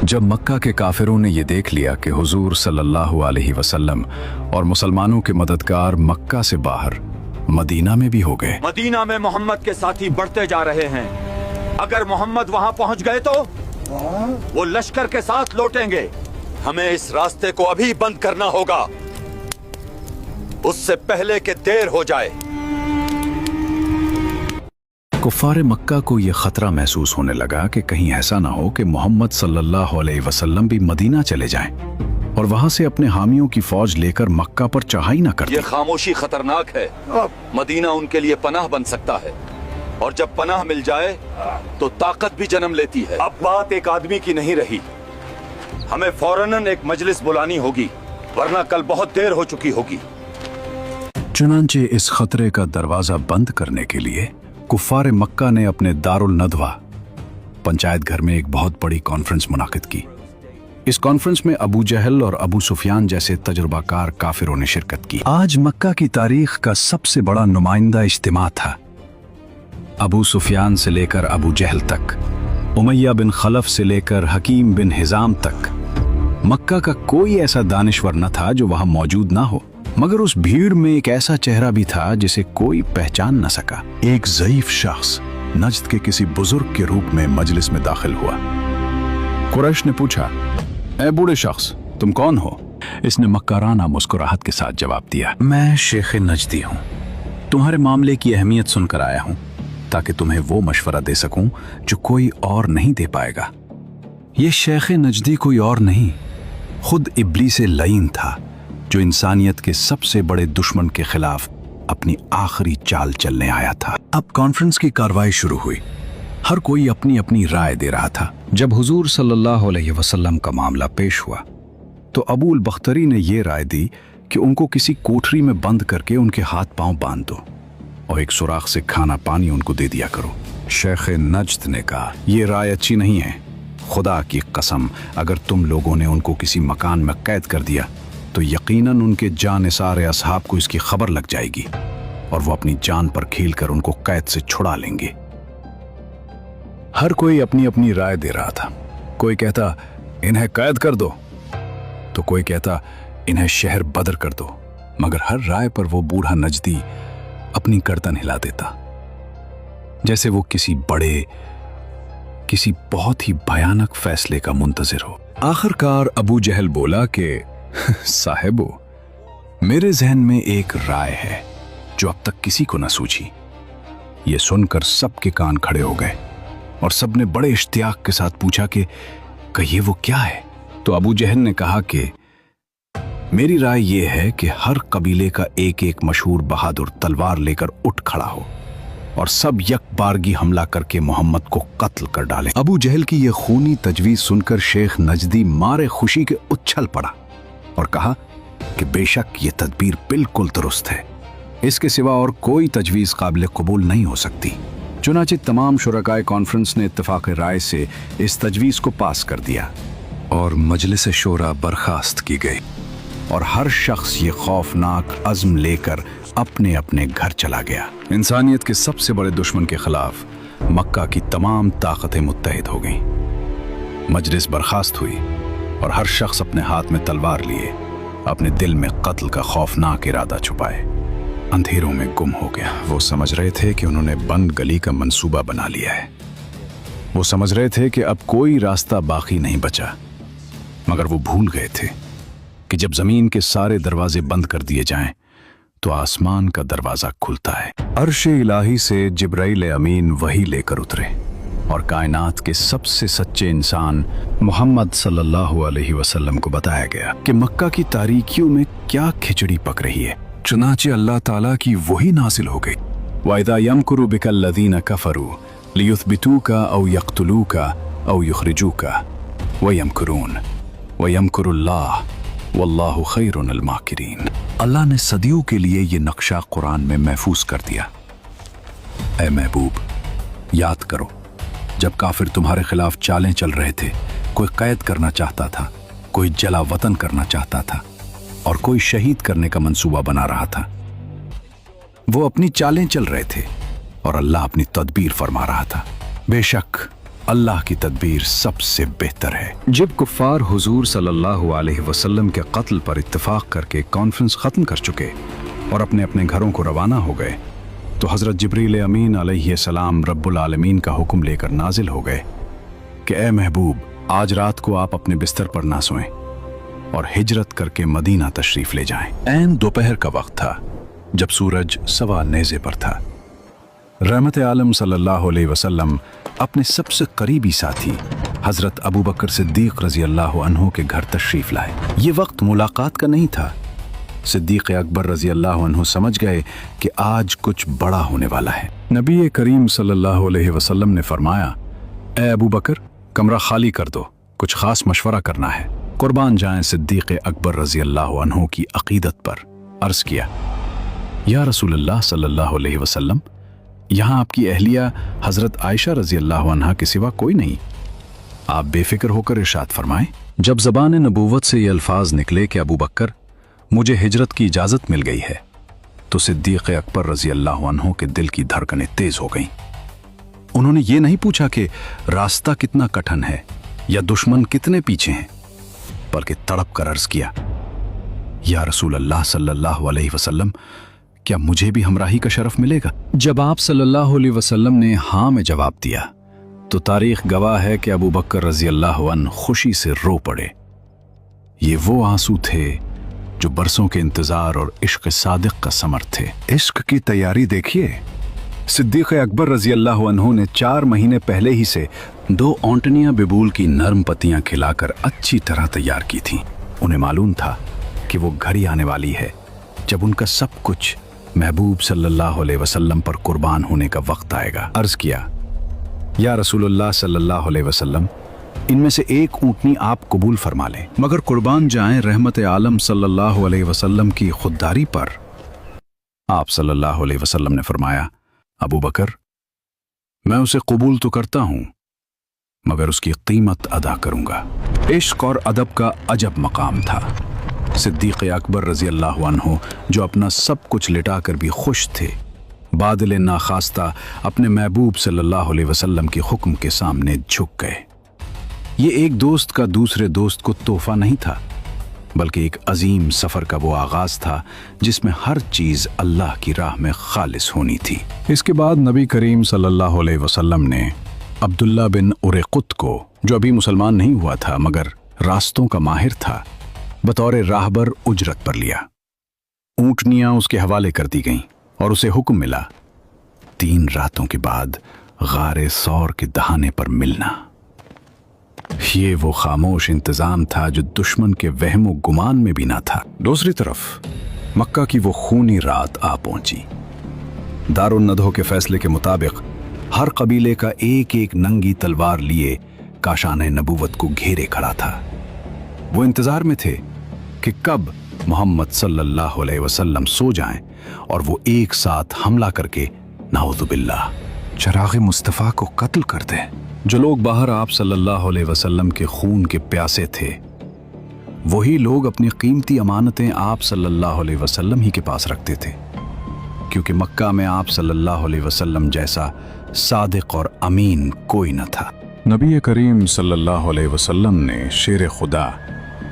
जब मक्का के काफिरों ने ये देख लिया कि हुजूर सल्लल्लाहु अलैहि वसल्लम और मुसलमानों के मददगार मक्का से बाहर मदीना में भी हो गए। मदीना में मोहम्मद के साथी बढ़ते जा रहे हैं। अगर मोहम्मद वहां पहुंच गए तो वो लश्कर के साथ लौटेंगे। हमें इस रास्ते को अभी बंद करना होगा, उससे पहले कि देर हो जाए। कुफ्फार मक्का को यह खतरा महसूस होने लगा कि कहीं ऐसा ना हो कि मोहम्मद सल्लल्लाहु अलैहि वसल्लम भी मदीना चले जाएं और वहां से अपने हामियों की फौज लेकर मक्का पर चढ़ाई ना कर दें। ये खामोशी खतरनाक है। मदीना उनके लिए पनाह बन सकता है और जब पनाह मिल जाए तो ताकत भी जन्म लेती है। अब बात एक आदमी की नहीं रही, हमें फौरन एक मजलिस बुलानी होगी, वरना कल बहुत देर हो चुकी होगी। चुनांचे इस खतरे का दरवाजा बंद करने के लिए कुफ्फार मक्का ने अपने दारुल नदवा पंचायत घर में एक बहुत बड़ी कॉन्फ्रेंस मुनाकिद की। इस कॉन्फ्रेंस में अबू जहल और अबू सुफियान जैसे तजुर्बाकार काफिरों ने शिरकत की। आज मक्का की तारीख का सबसे बड़ा नुमाइंदा इज्तिमा था। अबू सुफियान से लेकर अबू जहल तक, उमैया बिन खलफ से लेकर हकीम बिन हिजाम तक, मक्का का कोई ऐसा दानिश्वर न था जो वहां मौजूद ना हो। मगर उस भीड़ में एक ऐसा चेहरा भी था जिसे कोई पहचान न सका। एक ज़ईफ शख्स नज्द के किसी बुजुर्ग के रूप में मजलिस में दाखिल हुआ। कुरैश ने पूछा, ए बूढ़े शख्स, तुम कौन हो? इसने मक्काराना मुस्कुराहट के साथ जवाब दिया, मैं शेख नजदी हूँ। तुम्हारे मामले की अहमियत सुनकर आया हूँ ताकि तुम्हें वो मशवरा दे सकूं जो कोई और नहीं दे पाएगा। ये शेख नजदी कोई और नहीं, खुद इब्लीस लईन था जो इंसानियत के सबसे बड़े दुश्मन के खिलाफ अपनी आखिरी चाल चलने आया था। अब कॉन्फ्रेंस की कार्रवाई शुरू हुई। हर कोई अपनी अपनी राय दे रहा था। जब हुजूर सल्लल्लाहु अलैहि वसल्लम का मामला पेश हुआ तो अबूल बख्तरी ने यह राय दी कि उनको किसी कोठरी में बंद करके उनके हाथ पांव बांध दो और एक सुराख से खाना पानी उनको दे दिया करो। शेख नज्द ने कहा, यह राय अच्छी नहीं है। खुदा की कसम, अगर तुम लोगों ने उनको किसी मकान में कैद कर दिया तो यकीनन उनके जानिसार असहाब को इसकी खबर लग जाएगी और वो अपनी जान पर खेलकर उनको कैद से छुड़ा लेंगे। हर कोई अपनी अपनी राय दे रहा था। कोई कहता इन्हें कैद कर दो, तो कोई कहता इन्हें शहर बदर कर दो। मगर हर राय पर वो बूढ़ा नजदी अपनी गर्दन हिला देता, जैसे वो किसी बहुत ही भयानक फैसले का मुंतजिर हो। आखिरकार अबू जहल बोला कि साहिबो, मेरे जहन में एक राय है जो अब तक किसी को न सूझी। ये सुनकर सबके कान खड़े हो गए और सबने बड़े इश्तियाक के साथ पूछा कि कहिए वो क्या है। तो अबू जहल ने कहा कि मेरी राय यह है कि हर कबीले का एक एक मशहूर बहादुर तलवार लेकर उठ खड़ा हो और सब यकबारगी हमला करके मोहम्मद को कत्ल कर डाले। अबू जहल की यह खूनी तजवीज सुनकर शेख नजदी मारे खुशी के उछल पड़ा और कहा कि बेशक ये तदबीर बिल्कुल दुरुस्त है, इसके सिवा और कोई तजवीज काबिल कबूल नहीं हो सकती। चुनांचे तमाम शुरकाए कॉन्फ्रेंस ने इत्तेफाक राय से इस तजवीज को पास कर दिया और मजलिस शोरा बर्खास्त की गई और हर शख्स ये खौफनाक अज़्म लेकर अपने अपने घर चला गया। इंसानियत के सबसे बड़े दुश्मन के खिलाफ मक्का की तमाम ताकतें मुत्तहिद हो गईं। मजलिस बर्खास्त हुई और हर शख्स अपने हाथ में तलवार लिए अपने दिल में कत्ल का खौफनाक इरादा छुपाए अंधेरों में गुम हो गया। वो समझ रहे थे कि उन्होंने बंद गली का मंसूबा बना लिया है। वो समझ रहे थे कि अब कोई रास्ता बाकी नहीं बचा, मगर वो भूल गए थे कि जब जमीन के सारे दरवाजे बंद कर दिए जाएं तो आसमान का दरवाजा खुलता है। अर्श-ए इलाही से जिब्राइल अमीन वही लेकर उतरे और कायनात के सबसे सच्चे इंसान मोहम्मद सल्लल्लाहु अलैहि वसल्लम को बताया गया कि मक्का की तारीकियों में क्या खिचड़ी पक रही है। चुनांचे अल्लाह ताला की वही नाजिल हो गई, वाइदा यमकुरु बिकल लदीना कफरू लियुथबितूका औ यक्तुलूका औ युखरिजूका व यमकुरून व यमकुरुल्लाह वल्लाहु खैरुल माकिरीन। अल्लाह ने सदियों के लिए ये नक्शा कुरान में महफूज कर दिया। ऐ महबूब, याद करो जब काफिर तुम्हारे खिलाफ चालें चल रहे थे। कोई कैद करना चाहता था, कोई जला वतन करना चाहता था और कोई शहीद करने का मंसूबा बना रहा था। वो अपनी चालें चल रहे थे और अल्लाह अपनी तदबीर फरमा रहा था। बेशक अल्लाह की तदबीर सबसे बेहतर है। जब कुफ्फार हुजूर सल्लल्लाहु अलैहि वसल्लम के कत्ल पर इत्तेफाक करके कॉन्फ्रेंस खत्म कर चुके और अपने अपने घरों को रवाना हो गए तो हज़रत जिब्रील अमीन अलैहिस्सलाम रब्बुल आलमीन का हुक्म लेकर नाजिल हो गए कि ए महबूब, आज रात को आप अपने बिस्तर पर ना सोएं और हिजरत करके मदीना तशरीफ ले जाएं। ऐन दोपहर का वक्त था जब सूरज सवा नेज़े पर था। रहमत आलम सल्लल्लाहु अलैहि वसल्लम अपने सबसे करीबी साथी हज़रत अबू बकर सिद्दीक़ रज़ी अल्लाह अन्हु के घर तशरीफ लाए। ये वक्त मुलाकात का नहीं था। सिद्दीक़ अकबर रज़ी अल्लाह अन्हु समझ गए कि आज कुछ बड़ा होने वाला है। नबी करीम सल्लल्लाहु अलैहि वसल्लम ने फरमाया, ए अबू बकर, कमरा खाली कर दो, कुछ खास मशवरा करना है। कुर्बान जाएं सिद्दीक़ अकबर रज़ी अल्लाह अन्हु की अक़ीदत पर। अर्ज़ किया, या रसूलल्लाह सल्लल्लाहु अलैहि वसल्लम, यहाँ आपकी अहलिया हज़रत आयशा रज़ी अल्लाह अन्हा के सिवा कोई नहीं। आप बेफिक्र होकर इरशाद फरमाएं। जब ज़बान नबूवत से ये अल्फाज निकले कि अबू बकर, मुझे हिजरत की इजाज़त मिल गई है, तो सिद्दीक़ अकबर रज़ी अल्लाह अन्हु के दिल की धड़कनें तेज़ हो गईं। उन्होंने ये नहीं पूछा कि रास्ता कितना कठिन है या दुश्मन कितने पीछे हैं, बल्कि तड़प कर अर्ज़ किया, या रसूल अल्लाह सल्लल्लाहु अलैहि वसल्लम, क्या मुझे भी हमराही का शरफ मिलेगा? जब आप सल्लल्लाहु अलैहि वसल्लम ने हाँ में जवाब दिया तो तारीख गवाह है कि अबू बकर रज़ी अल्लाह अन्हु खुशी से रो पड़े। ये वो आंसू थे जो बरसों के इंतजार और इश्क सादिक का समर थे। इश्क की तैयारी देखिए। सिद्दीक़ अकबर रज़ी अल्लाह अन्हु ने 4 महीने पहले ही से 2 औंटनियां बिबूल की नरम पत्तियां खिलाकर अच्छी तरह तैयार की थीं। उन्हें मालूम था कि वो घड़ी आने वाली है जब उनका सब कुछ महबूब सल्लल्लाहु अलैहि वसल्लम पर कुर्बान होने का वक्त आएगा। अर्ज़ किया, या रसूलुल्लाह सल्लल्लाहु अलैहि वसल्लम, इनमें से एक ऊँटनी आप कबूल फरमा लें, मगर कुर्बान जाएं रहमत आलम सल्लल्लाहु अलैहि वसल्लम की खुददारी पर। आप सल्लल्लाहु अलैहि वसल्लम ने फरमाया, अबू बकर, मैं उसे कबूल तो करता हूं, मगर उसकी कीमत अदा करूंगा। इश्क और अदब का अजब मकाम था। सिद्दीक़ अकबर रज़ी अल्लाह अन्हु, जो अपना सब कुछ लिटाकर भी खुश थे, बादल नाखास्ता अपने महबूब सल्लल्लाहु अलैहि वसल्लम के हुक्म के सामने झुक गए। ये एक दोस्त का दूसरे दोस्त को तोहफा नहीं था, बल्कि एक अजीम सफ़र का वो आगाज़ था जिसमें हर चीज़ अल्लाह की राह में खालिस होनी थी। इसके बाद नबी करीम सल्लल्लाहु अलैहि वसल्लम ने अब्दुल्ला बिन उरैक़ुत को, जो अभी मुसलमान नहीं हुआ था मगर रास्तों का माहिर था, बतौर राहबर उजरत पर लिया। ऊँटनियाँ उसके हवाले कर दी गईं और उसे हुक्म मिला, 3 रातों के बाद गारे सौर के दहाने पर मिलना। ये वो खामोश इंतजाम था जो दुश्मन के वहमो गुमान में भी ना था। दूसरी तरफ मक्का की वो खूनी रात आ पहुंची। दारुन नदहो के फैसले के मुताबिक हर कबीले का एक एक नंगी तलवार लिए काशाने नबूवत को घेरे खड़ा था। वो इंतजार में थे कि कब मोहम्मद सल्लल्लाहु अलैहि वसल्लम सो जाएं और वो एक साथ हमला करके नाऊज़ु बिल्लाह चराग़ मुस्तफ़ा को कत्ल कर दें। जो लोग बाहर आप सल्लल्लाहु अलैहि वसल्लम के खून के प्यासे थे, वही लोग अपनी कीमती अमानतें आप सल्लल्लाहु अलैहि वसल्लम ही के पास रखते थे, क्योंकि मक्का में आप सल्लल्लाहु अलैहि वसल्लम जैसा सादिक और अमीन कोई न था। नबी करीम सल्लल्लाहु अलैहि वसल्लम ने शेर खुदा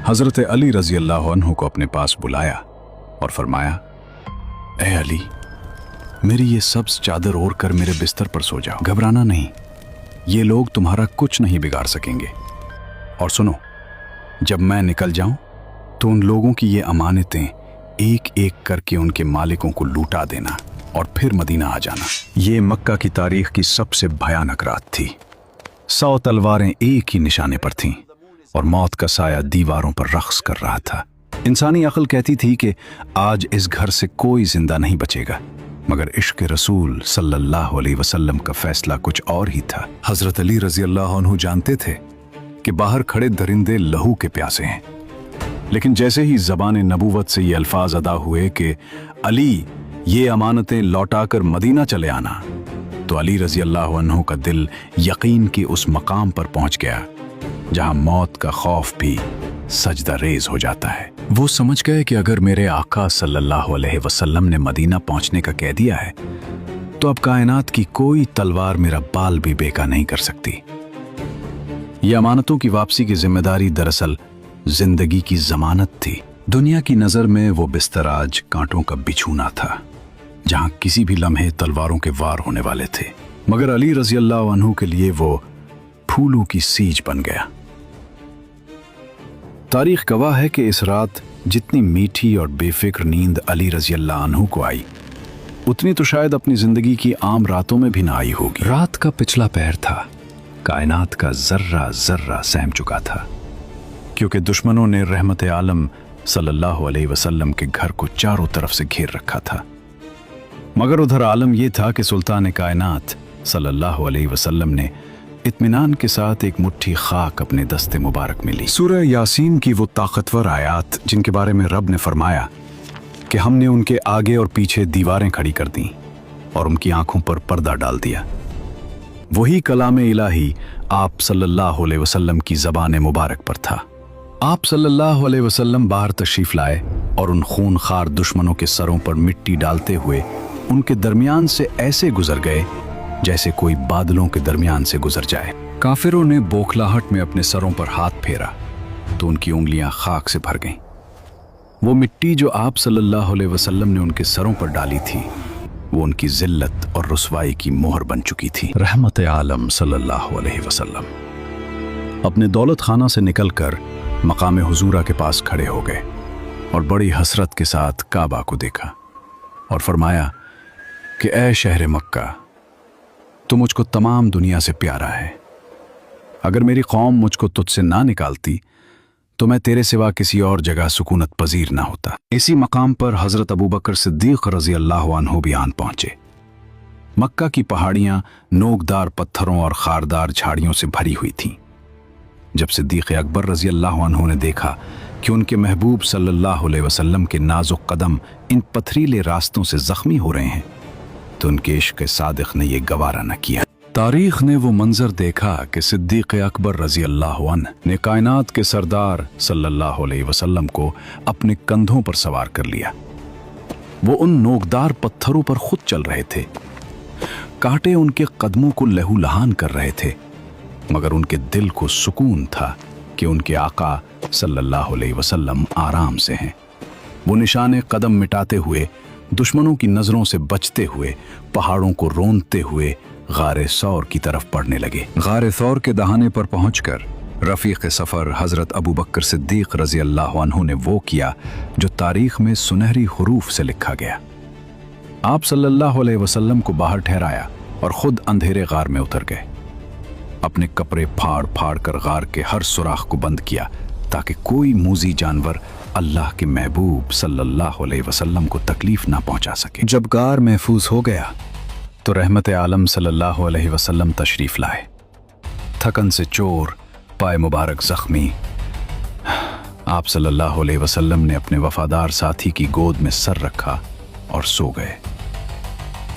हज़रत अली रज़ी अल्लाह अन्हु को अपने पास बुलाया और फरमाया, ए अली, मेरी ये सब्ज़ चादर ओढ़ कर मेरे बिस्तर पर सो जाओ। घबराना नहीं, ये लोग तुम्हारा कुछ नहीं बिगाड़ सकेंगे। और सुनो, जब मैं निकल जाऊं तो उन लोगों की ये अमानतें एक एक करके उनके मालिकों को लूटा देना और फिर मदीना आ जाना। ये मक्का की तारीख की सबसे भयानक रात थी। 100 तलवारें एक ही निशाने पर थीं और मौत का साया दीवारों पर रक्स कर रहा था। इंसानी अक्ल कहती थी कि आज इस घर से कोई जिंदा नहीं बचेगा, मगर इश्क रसूल सल्लल्लाहु अलैहि वसल्लम का फैसला कुछ और ही था। हज़रत अली रज़ी अल्लाह अन्हु जानते थे कि बाहर खड़े दरिंदे लहू के प्यासे हैं, लेकिन जैसे ही ज़बान नबूवत से ये अल्फाज अदा हुए कि अली, ये अमानतें लौटाकर मदीना चले आना, तो अली रज़ी अल्लाह अन्हु का दिल यकीन के उस मकाम पर पहुंच गया जहां मौत का खौफ भी सजदा रेज हो जाता है। वो समझ गए कि अगर मेरे आका सल्लल्लाहु अलैहि वसल्लम ने मदीना पहुंचने का कह दिया है तो अब कायनात की कोई तलवार मेरा बाल भी बेका नहीं कर सकती। ये अमानतों की वापसी की जिम्मेदारी दरअसल जिंदगी की जमानत थी। दुनिया की नजर में वो बिस्तर आज कांटों का बिछूना था, जहां किसी भी लम्हे तलवारों के वार होने वाले थे, मगर अली रजी अल्लाह अन्हु के लिए वो फूलों की सीज बन गया। तारीख गवाह है कि इस रात जितनी मीठी और बेफिक्र नींद अली रजी अल्लाह अन्हु को आई, उतनी तो शायद अपनी जिंदगी की आम रातों में भी ना आई होगी। रात का पिछला पहर था, कायनात का जर्रा जर्रा सहम चुका था, क्योंकि दुश्मनों ने रहमत आलम सल्लल्लाहु अलैहि वसल्लम के घर को चारों तरफ से घेर रखा था। मगर उधर आलम यह था कि सुल्तान कायनात सल्लल्लाहु अलैहि वसल्लम ने इत्मीनान के साथ एक मुट्ठी खाक अपने दस्ते मुबारक में ली। सूरह यासीन की वो ताकतवर आयात जिनके बारे में रब ने फरमाया कि हमने उनके आगे और पीछे दीवारें खड़ी कर दी और उनकी आंखों पर पर्दा डाल दिया, वही कलाम इलाही आप सल्लल्लाहु अलैहि वसल्लम की ज़बान मुबारक पर था। आप सल्लल्लाहु अलैहि वसल्लम बाहर तशरीफ लाए और उन खूनखार दुश्मनों के सरों पर मिट्टी डालते हुए उनके दरमियान से ऐसे गुजर गए जैसे कोई बादलों के दरमियान से गुजर जाए। काफिरों ने बौखलाहट में अपने सरों पर हाथ फेरा तो उनकी उंगलियां खाक से भर गईं। वो मिट्टी जो आप सल्लल्लाहु अलैहि वसल्लम ने उनके सरों पर डाली थी, वो उनकी जिल्लत और रुसवाई की मोहर बन चुकी थी। रहमत आलम सल्लल्लाहु अलैहि वसल्लम अपने दौलत खाना से निकलकर मकाम हुजूरा के पास खड़े हो गए और बड़ी हसरत के साथ काबा को देखा और फरमाया कि ऐ शहर मक्का, तू मुझको तमाम दुनिया से प्यारा है। अगर मेरी कौम मुझको तुझसे ना निकालती तो मैं तेरे सिवा किसी और जगह सुकूनत पजीर ना होता। इसी मकाम पर हजरत अबू बकर सिद्दीक रजी अल्लाह अन्हु भी आन पहुंचे। मक्का की पहाड़ियां नोकदार पत्थरों और खारदार झाड़ियों से भरी हुई थीं। जब सिद्दीक अकबर रजी अल्लाह अन्हु ने देखा कि उनके महबूब सल्लल्लाहु अलैहि वसल्लम के नाजुक कदम इन पथरीले रास्तों से जख्मी हो रहे हैं, तो उनके इश्क सादिक ने यह गवारा न किया। तारीख ने वो मंजर देखा कि सिद्दीक अकबर रजी अल्लाह अन्हु ने कायनात के सरदार सल्लल्लाहु अलैहि वसल्लम को अपने कंधों पर सवार कर लिया। वो उन नोकदार पत्थरों पर खुद चल रहे थे। कांटे उनके कदमों को लहूलुहान कर रहे थे, मगर उनके दिल को सुकून था कि उनके आका सल्लल्लाहु अलैहि वसल्लम आराम से हैं। वो निशाने कदम मिटाते हुए, दुश्मनों की नजरों से बचते हुए, पहाड़ों को रोंदते हुए गारे सौर की तरफ बढ़ने लगे। गारे सौर के दहाने पर पहुंचकर रफीक सफर हजरत अबू बकर सिद्दीक रजी अल्लाह अन्हु ने वो किया जो तारीख में सुनहरी हुरूफ से लिखा गया। आप सल्लल्लाहु अलैहि वसल्लम को बाहर ठहराया और खुद अंधेरे गार में उतर गए। अपने कपड़े फाड़ फाड़ कर गार के हर सुराख को बंद किया ताकि कोई मूजी जानवर अल्लाह के महबूब सल्लल्लाहु अलैहि वसल्लम को तकलीफ ना पहुंचा सके। जब गार महफूज हो गया तो रहमत आलम सल्लल्लाहु अलैहि वसल्लम तशरीफ लाए। थकन से चोर, पाए मुबारक जख्मी, आप सल्लल्लाहु अलैहि वसल्लम ने अपने वफादार साथी की गोद में सर रखा और सो गए।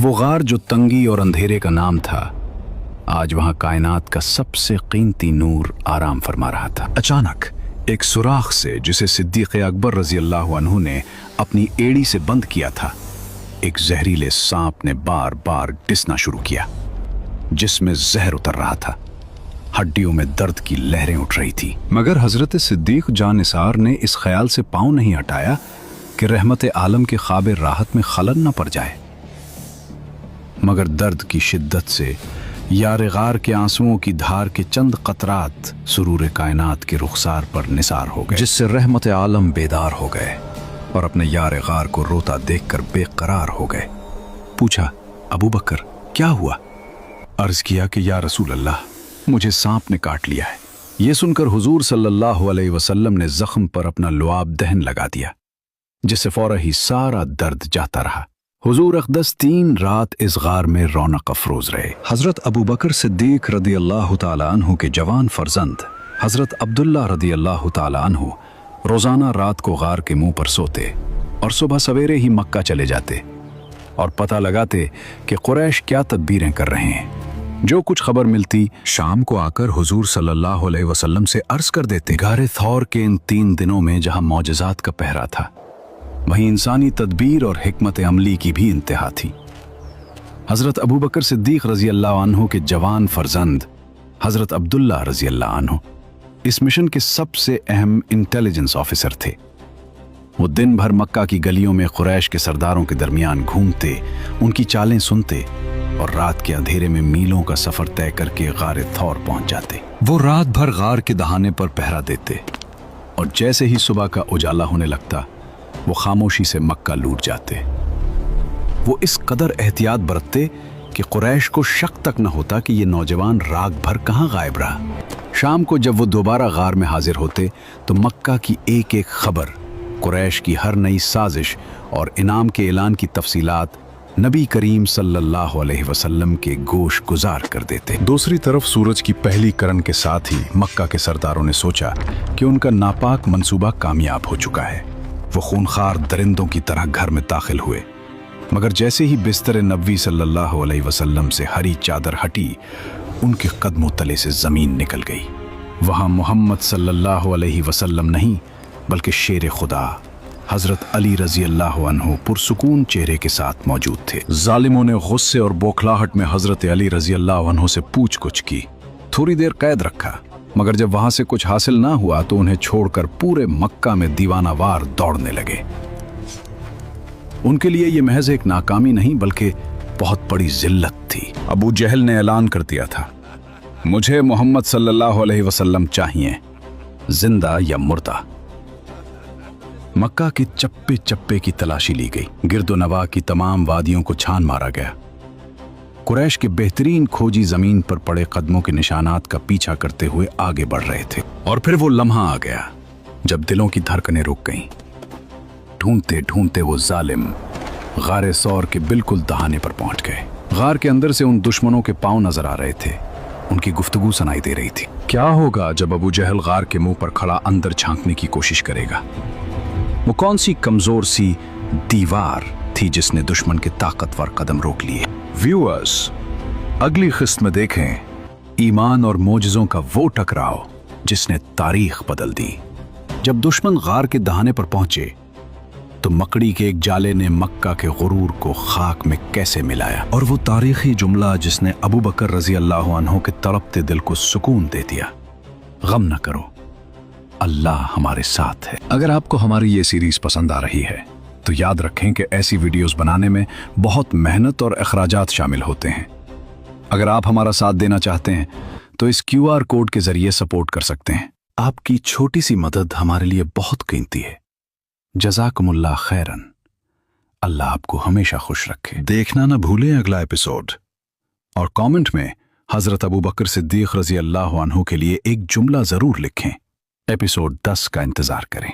वो गार जो तंगी और अंधेरे का नाम था, आज वहां कायनात का सबसे कीमती नूर आराम फरमा रहा था। अचानक एक सुराख से, जिसे सिद्दीक अकबर रजी अल्लाह अन्हु ने अपनी एड़ी से बंद किया था, एक जहरीले सांप ने बार बार डिसना शुरू किया, जिसमें जहर उतर रहा था। हड्डियों में दर्द की लहरें उठ रही थी, मगर हजरत सिद्दीक जानिसार ने इस ख्याल से पांव नहीं हटाया कि रहमत आलम के ख्वाब राहत में खलल न पड़ जाए। मगर दर्द की शिद्दत से यार गार के आंसुओं की धार के चंद कतरात सुरूर कायनात के रुखसार पर निसार हो गए, जिससे रहमत आलम बेदार हो गए और अपने यार गार को रोता देखकर बेकरार हो गए। पूछा, अबू बकर क्या हुआ? अर्ज किया कि या रसूल अल्लाह, मुझे सांप ने काट लिया है। ये सुनकर हुजूर सल्लल्लाहु अलैहि वसल्लम ने जख्म पर अपना लुआब दहन लगा दिया, जिससे फौरन ही सारा दर्द जाता रहा। हुजूर अक़दस 3 रात इस गार में रौनक अफरोज रहे। हजरत अबू बकर सिद्दीक रदी अल्लाह तआला अन्हु के जवान फर्जंद हजरत अब्दुल्ला रदी अल्लाह तआला अन्हु रोजाना रात को गार के मुंह पर सोते और सुबह सवेरे ही मक्का चले जाते और पता लगाते कि कुरैश क्या तदबीरें कर रहे हैं। जो कुछ खबर मिलती, शाम को आकर हुजूर सल्लल्लाहु अलैहि वसल्लम से अर्ज कर देते। गारे थौर के इन 3 दिनों में जहां मौजज़ात का पहरा था, वहीं इंसानी तदबीर और हिकमत अमली की भी इंतहा थी। हजरत अबू बकर सिद्दीक रजी अल्लाह अन्हु के जवान फर्जंद हजरत अब्दुल्ला रजी अल्लाह अन्हु इस मिशन के सबसे अहम इंटेलिजेंस ऑफिसर थे। वो दिन भर मक्का की गलियों में कुरैश के सरदारों के दरमियान घूमते, उनकी चालें सुनते और रात के अंधेरे में मीलों का सफर तय करके गारे थौर पहुंच जाते। वो रात भर गार के दहाने पर पहरा देते और जैसे ही सुबह का उजाला होने लगता वो खामोशी से मक्का लूट जाते। वो इस कदर एहतियात बरतते कि कुरैश को शक तक न होता कि ये नौजवान रात भर कहाँ गायब रहा। शाम को जब वो दोबारा गार में हाजिर होते तो मक्का की एक एक खबर, कुरैश की हर नई साजिश और इनाम के ऐलान की तफसीलात नबी करीम सल्लल्लाहु अलैहि वसल्लम के गोश गुजार कर देते। दूसरी तरफ सूरज की पहली किरण के साथ ही मक्का के सरदारों ने सोचा कि उनका नापाक मंसूबा कामयाब हो चुका है। वो खूनखार दरिंदों की तरह घर में दाखिल हुए, मगर जैसे ही बिस्तर नबी सल्लल्लाहु अलैहि वसल्लम से हरी चादर हटी, उनके कदमों तले से जमीन निकल गई। वहां मोहम्मद सल्लल्लाहु अलैहि वसल्लम नहीं बल्कि शेर खुदा हजरत अली रजी अल्लाह अन्हु पुरसुकून चेहरे के साथ मौजूद थे। जालिमों ने गुस्से और बौखलाहट में हजरत अली रजी अल्लाह अन्हु से पूछ-कुछ की। थोड़ी देर कैद रखा, मगर जब वहां से कुछ हासिल ना हुआ तो उन्हें छोड़कर पूरे मक्का में दीवानावार दौड़ने लगे। उनके लिए यह महज एक नाकामी नहीं बल्कि बहुत बड़ी जिल्लत थी। अबू जहल ने ऐलान कर दिया था, मुझे मोहम्मद सल्लल्लाहु अलैहि वसल्लम चाहिए, जिंदा या मुर्दा। मक्का के चप्पे चप्पे की तलाशी ली गई, गिरदो नवा की तमाम वादियों को छान मारा गया। कुरैश के बेहतरीन खोजी जमीन पर पड़े कदमों के निशानात का पीछा करते हुए आगे बढ़ रहे थे। और फिर वो लम्हा आ गया जब दिलों की धड़कनें रुक गईं। ढूंढते ढूंढते वो जालिम गारे सौर के बिल्कुल दहाने पर पहुंच गए। गार के अंदर से उन दुश्मनों के पांव नजर आ रहे थे, उनकी गुफ्तगू सुनाई दे रही थी। क्या होगा जब अबू जहल गार के मुंह पर खड़ा अंदर झांकने की कोशिश करेगा? वो कौन सी कमजोर सी दीवार थी जिसने दुश्मन के ताकतवर कदम रोक लिए? व्यूअर्स, अगली किस्त में देखें ईमान और मोजज़ों का वो टकराव जिसने तारीख बदल दी। जब दुश्मन गार के दहाने पर पहुंचे तो मकड़ी के एक जाले ने मक्का के गुरूर को खाक में कैसे मिलाया, और वो तारीखी जुमला जिसने अबू बकर रजी अल्लाह अन्हु के तड़पते दिल को सुकून दे दिया, गम न करो, अल्लाह हमारे साथ है। अगर आपको हमारी ये सीरीज पसंद आ रही है तो याद रखें कि ऐसी वीडियोस बनाने में बहुत मेहनत और अखराजात शामिल होते हैं। अगर आप हमारा साथ देना चाहते हैं तो इस QR कोड के जरिए सपोर्ट कर सकते हैं। आपकी छोटी सी मदद हमारे लिए बहुत कीमती है। जज़ाकुमुल्लाह खैरन। अल्लाह आपको हमेशा खुश रखे। देखना न भूलें अगला एपिसोड, और कमेंट में हजरत अबू बकर सिद्दीक रजी अल्लाह अन्हु के लिए एक जुमला जरूर लिखें। एपिसोड 10 का इंतजार करें।